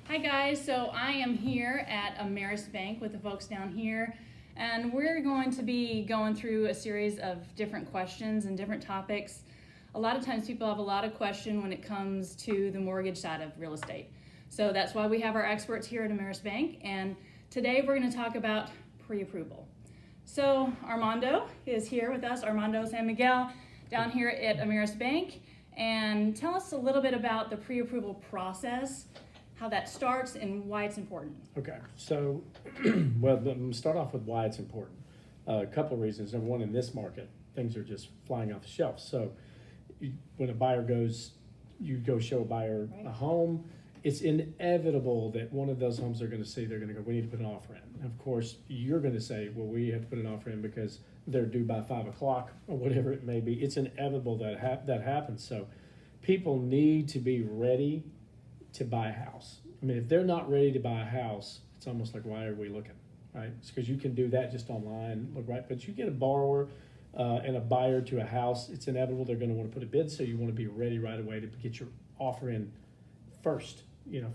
Hi guys, so I am here at Ameris Bank with the folks down here, and we're going to be going through a series of different questions and different topics. A lot of times people have a lot of questions when it comes to the mortgage side of real estate. So that's why we have our experts here at Ameris Bank, and today we're going to talk about pre-approval. So Armando is here with us, Armando SanMiguel, down here at Ameris Bank, and tell us a little bit about the pre-approval process, how that starts and why it's important. Okay, so, well, let me start off with why it's important. A couple of reasons. Number one, in this market, things are just flying off the shelf. So when a buyer goes, you go show a buyer a home, it's inevitable that one of those homes they're going to see, they're going to go, we need to put an offer in. Of course, you're going to say, well, we have to put an offer in because they're due by 5 o'clock or whatever it may be. It's inevitable that that happens. So people need to be ready to buy a house. I mean, if they're not ready to buy a house, it's almost like, why are we looking, right? It's because you can do that just online, look, right? But you get a borrower and a buyer to a house, it's inevitable they're going to want to put a bid, so you want to be ready right away to get your offer in first,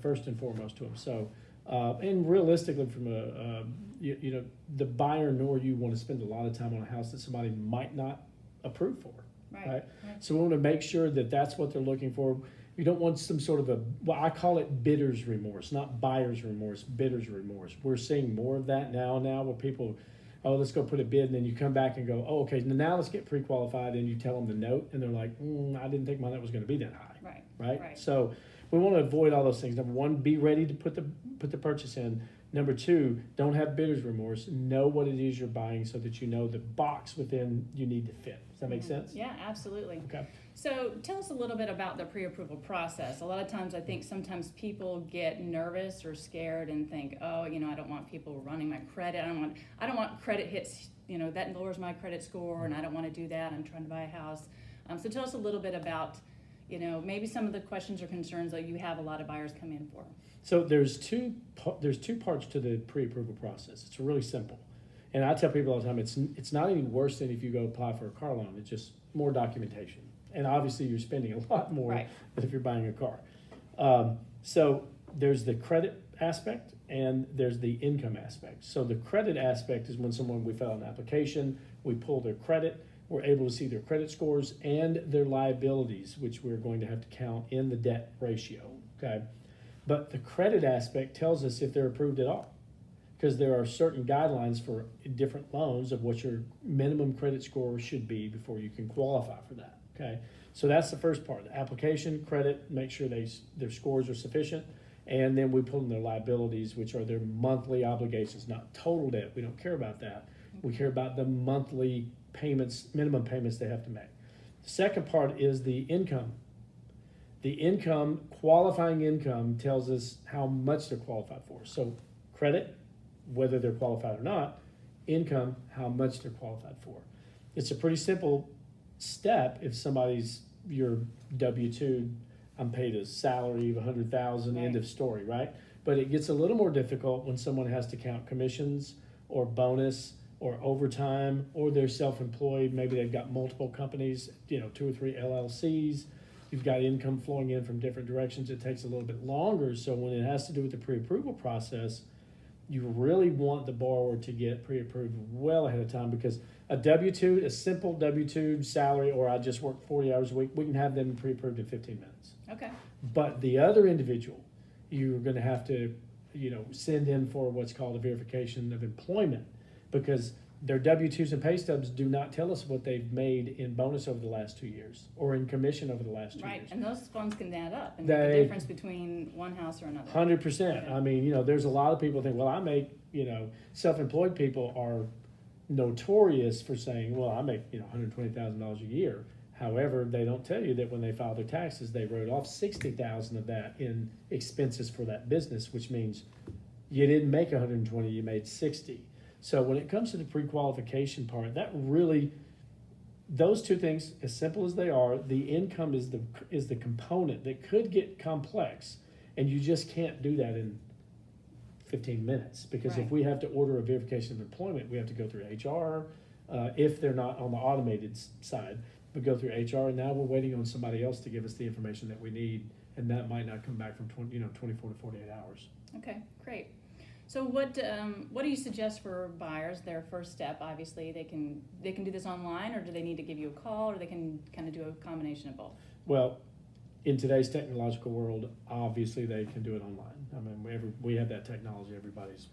first and foremost to them. So, and realistically, from the buyer nor you want to spend a lot of time on a house that somebody might not approve for, right? So we want to make sure that that's what they're looking for. You don't want some sort of I call it bidder's remorse, not buyer's remorse, bidder's remorse. We're seeing more of that now where people, oh, let's go put a bid, and then you come back and go, oh, okay, now let's get pre-qualified, and you tell them the note, and they're like, I didn't think my note was going to be that high. Right? So we want to avoid all those things. Number one, be ready to put the purchase in. Number two, don't have bidder's remorse. Know what it is you're buying so that you know the box within you need to fit. Does that make sense? Yeah, absolutely. Okay. So tell us a little bit about the pre-approval process. A lot of times I think sometimes people get nervous or scared and think, oh, I don't want people running my credit. I don't want credit hits, that lowers my credit score, and I don't want to do that. I'm trying to buy a house. So tell us a little bit about, maybe some of the questions or concerns that you have a lot of buyers come in for. So there's two parts to the pre-approval process. It's really simple. And I tell people all the time, it's not any worse than if you go apply for a car loan. It's just more documentation. And obviously you're spending a lot more than if you're buying a car. So there's the credit aspect and there's the income aspect. So the credit aspect is when we fill out an application, we pull their credit, we're able to see their credit scores and their liabilities, which we're going to have to count in the debt ratio, okay? But the credit aspect tells us if they're approved at all, because there are certain guidelines for different loans of what your minimum credit score should be before you can qualify for that. Okay, so that's the first part. The application, credit, make sure their scores are sufficient, and then we pull in their liabilities, which are their monthly obligations, not total debt. We don't care about that. We care about the monthly payments, minimum payments they have to make. The second part is the income. The income, qualifying income, tells us how much they're qualified for. So credit, whether they're qualified or not, income, how much they're qualified for. It's a pretty simple step. If somebody's your W-2, I'm paid a salary of $100,000, end of story, right? But it gets a little more difficult when someone has to count commissions or bonus or overtime, or they're self-employed. Maybe they've got multiple companies, 2 or 3 LLCs. You've got income flowing in from different directions. It takes a little bit longer. So when it has to do with the pre-approval process, you really want the borrower to get pre-approved well ahead of time, because a W-2, a simple W-2 salary, or I just work 40 hours a week, we can have them pre-approved in 15 minutes. Okay. But the other individual, you're going to have to, send in for what's called a verification of employment, because their W-2s and pay stubs do not tell us what they've made in bonus over the last 2 years or in commission over the last 2 years. Right, and those funds can add up and make a difference between one house or another. 100%. I mean, there's a lot of people think, well, I make, self-employed people are notorious for saying, well, I make, $120,000 a year. However, they don't tell you that when they file their taxes, they wrote off $60,000 of that in expenses for that business, which means you didn't make 120, you made 60. So when it comes to the pre-qualification part, that really, those two things, as simple as they are, the income is the component that could get complex, and you just can't do that in 15 minutes, because if we have to order a verification of employment, we have to go through HR. If they're not on the automated side, we go through HR, and now we're waiting on somebody else to give us the information that we need and that might not come back from 24 to 48 hours. Okay, great. So what do you suggest for buyers? Their first step, obviously, they can do this online, or do they need to give you a call, or they can kind of do a combination of both? Well, in today's technological world, obviously they can do it online. I mean, we have that technology. Everybody's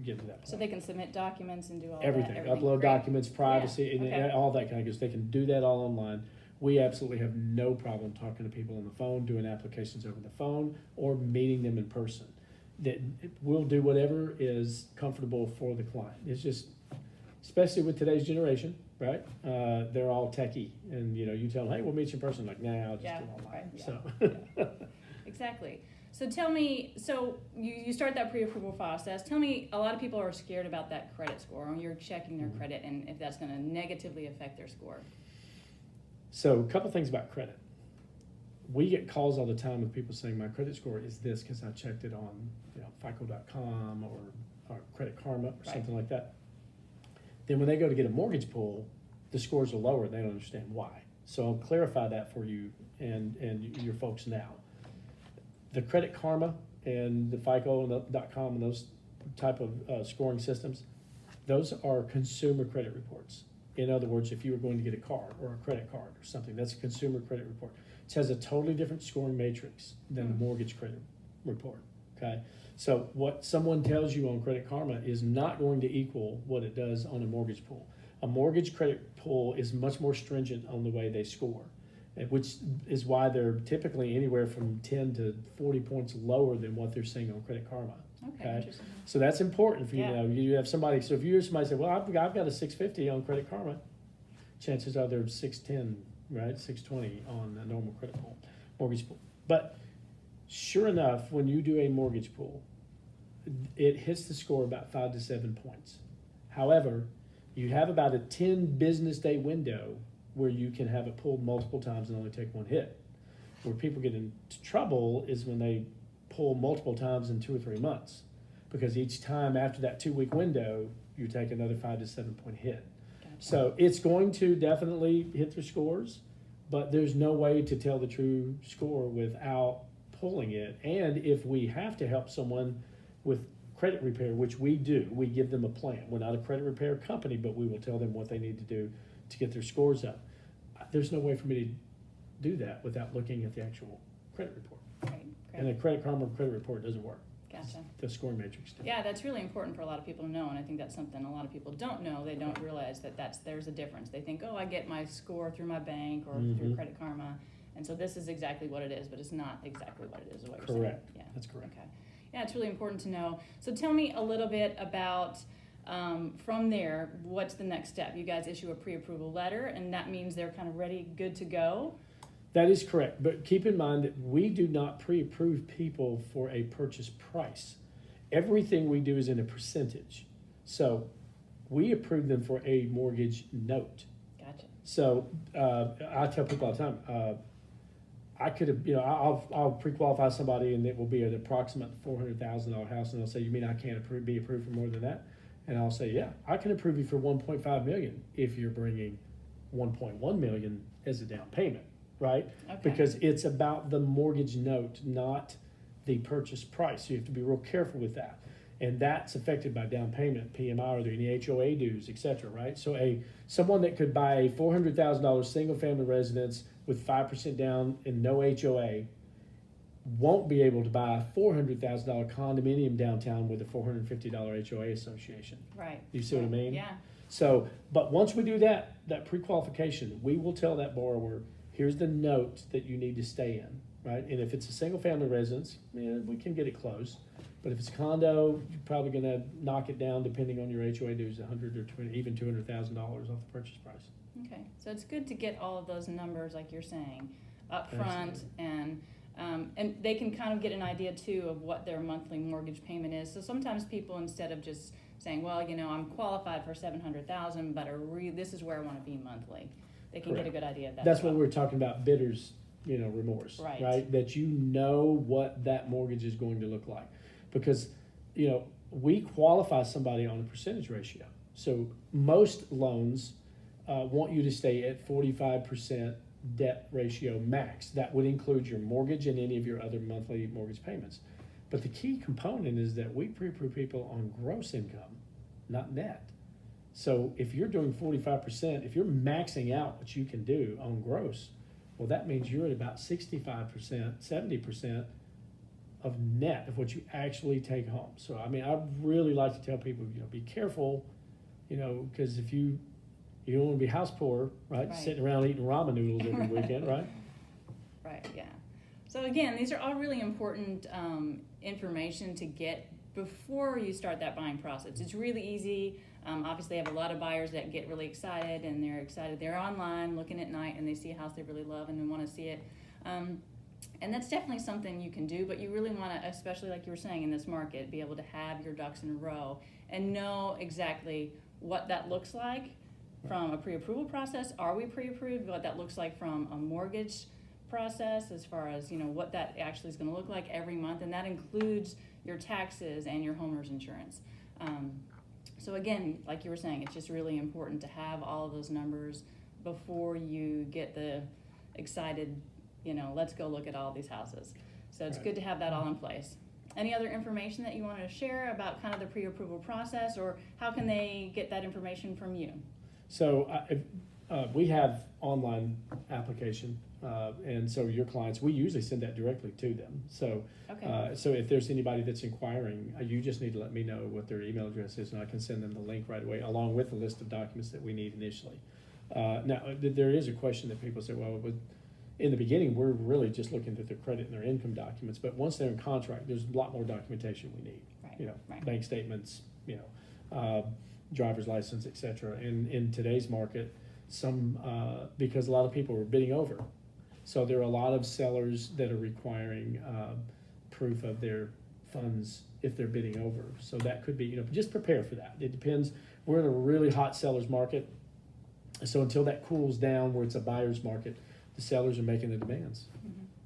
getting to that point. So they can submit documents and do all everything, that. upload Great. documents, privacy, Yeah, okay. and all that kind of good. They can do that all online. We absolutely have no problem talking to people on the phone, doing applications over the phone, or meeting them in person. That we'll do whatever is comfortable for the client. It's just, especially with today's generation, right? They're all techie, and you tell them, hey, we'll meet you in person. Like, nah, I'll just do it online. Right, yeah. So exactly. So tell me, so you start that pre-approval process. Tell me, a lot of people are scared about that credit score, and you're checking their credit, and if that's going to negatively affect their score. So a couple things about credit. We get calls all the time with people saying my credit score is this because I checked it on FICO.com or Credit Karma or something like that. Then when they go to get a mortgage pull, the scores are lower. They don't understand why. So I'll clarify that for you and your folks now. The Credit Karma and the FICO.com and those type of scoring systems, those are consumer credit reports. In other words, if you were going to get a car or a credit card or something, that's a consumer credit report. It has a totally different scoring matrix than the mortgage credit report, okay? So what someone tells you on Credit Karma is not going to equal what it does on a mortgage pool. A mortgage credit pool is much more stringent on the way they score, which is why they're typically anywhere from 10 to 40 points lower than what they're seeing on Credit Karma. Okay, interesting. So that's important for you Yeah. to know. You have somebody, so if you hear somebody say, well, I've got a 650 on Credit Karma, chances are they're 610, right? 620 on a normal credit pool, mortgage pool. But sure enough, when you do a mortgage pool, it hits the score about 5 to 7 points. However, you have about a 10 business day window where you can have it pulled multiple times and only take one hit. Where people get into trouble is when they pull multiple times in 2 or 3 months, because each time after that 2-week window, you take another 5 to 7 point hit. Gotcha. So it's going to definitely hit their scores, but there's no way to tell the true score without pulling it. And if we have to help someone with credit repair, which we do, we give them a plan. We're not a credit repair company, but we will tell them what they need to do to get their scores up. There's no way for me to do that without looking at the actual credit report. Great. And a Credit Karma credit report doesn't work. Gotcha. The scoring matrix does. Yeah, that's really important for a lot of people to know, and I think that's something a lot of people don't know. They don't realize that there's a difference. They think, oh, I get my score through my bank or through Credit Karma, and so this is exactly what it is, but it's not exactly what it is what you're saying. Correct. Yeah. That's correct. Okay. Yeah, it's really important to know. So tell me a little bit about, from there, what's the next step? You guys issue a pre-approval letter, and that means they're kind of ready, good to go? That is correct, but keep in mind that we do not pre-approve people for a purchase price. Everything we do is in a percentage. So we approve them for a mortgage note. Gotcha. So I tell people all the time, I could have, I'll pre-qualify somebody and it will be an approximate $400,000 house, and they'll say, you mean I can't be approved for more than that? And I'll say, yeah, I can approve you for $1.5 million if you're bringing $1.1 million as a down payment, right? Okay. Because it's about the mortgage note, not the purchase price. So you have to be real careful with that. And that's affected by down payment, PMI, are there any HOA dues, et cetera, right? So someone that could buy a $400,000 single family residence with 5% down and no HOA won't be able to buy a $400,000 condominium downtown with a $450 HOA association. Right. You see what I mean? Yeah. So, but once we do that pre-qualification, we will tell that borrower, here's the note that you need to stay in, right? And if it's a single family residence, we can get it close. But if it's a condo, you're probably going to knock it down, depending on your HOA dues, $100,000 or $20,000, even $200,000 off the purchase price. Okay, so it's good to get all of those numbers, like you're saying, up front, and they can kind of get an idea too of what their monthly mortgage payment is. So sometimes people, instead of just saying, well, I'm qualified for $700,000, but this is where I want to be monthly, they can get a good idea of that. That's what we're talking about, bidders, remorse, right? That what that mortgage is going to look like. Because, we qualify somebody on a percentage ratio. So most loans want you to stay at 45% debt ratio max. That would include your mortgage and any of your other monthly mortgage payments. But the key component is that we pre-approve people on gross income, not net. So if you're doing 45%, if you're maxing out what you can do on gross, well, that means you're at about 65%, 70% of net of what you actually take home. So, I mean, I really like to tell people, be careful, because if you don't want to be house poor, right? Sitting around eating ramen noodles every weekend, right? Right, yeah. So again, these are all really important information to get before you start that buying process. It's really easy. Obviously, I have a lot of buyers that get really excited, and they're excited. They're online looking at night, and they see a house they really love and they want to see it. And that's definitely something you can do, but you really want to, especially like you were saying in this market, be able to have your ducks in a row and know exactly what that looks like from a pre-approval process. Are we pre-approved? What that looks like from a mortgage process, as far as what that actually is going to look like every month, and that includes your taxes and your homeowner's insurance. So again, like you were saying, it's just really important to have all of those numbers before you get the excited, let's go look at all these houses. So it's good to have that all in place. Any other information that you wanted to share about kind of the pre-approval process, or how can they get that information from you? So we have online application, and so your clients, we usually send that directly to them. So, so if there's anybody that's inquiring, you just need to let me know what their email address is, and I can send them the link right away, along with the list of documents that we need initially. Now, there is a question that people say, well, in the beginning, we're really just looking at their credit and their income documents, but once they're in contract, there's a lot more documentation we need. Bank statements, driver's license, et cetera. And in today's market, because a lot of people are bidding over. So there are a lot of sellers that are requiring proof of their funds if they're bidding over. So that could be, just prepare for that. It depends. We're in a really hot seller's market. So until that cools down where it's a buyer's market, the sellers are making the demands,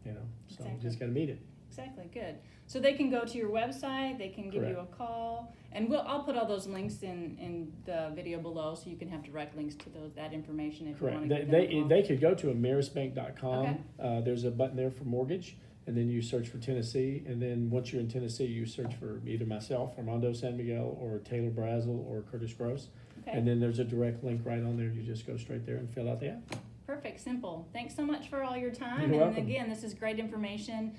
so Exactly. you just got to meet it. Exactly, good. So they can go to your website, they can give you a call, and I'll put all those links in the video below, so you can have direct links to that information if you want to. They could go to amerisbank.com. There's a button there for mortgage, and then you search for Tennessee, and then once you're in Tennessee, you search for either myself, Armando SanMiguel, or Taylor Brazel, or Curtis Gross, and then there's a direct link right on there. You just go straight there and fill out the app. Perfect, simple. Thanks so much for all your time. You're welcome. Again, this is great information.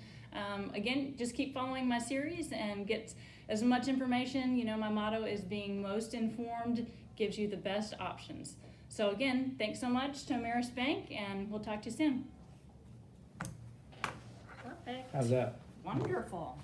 Again, just keep following my series and get as much information. My motto is being most informed gives you the best options. So again, thanks so much to Ameris Bank, and we'll talk to you soon. Perfect. How's that? Wonderful.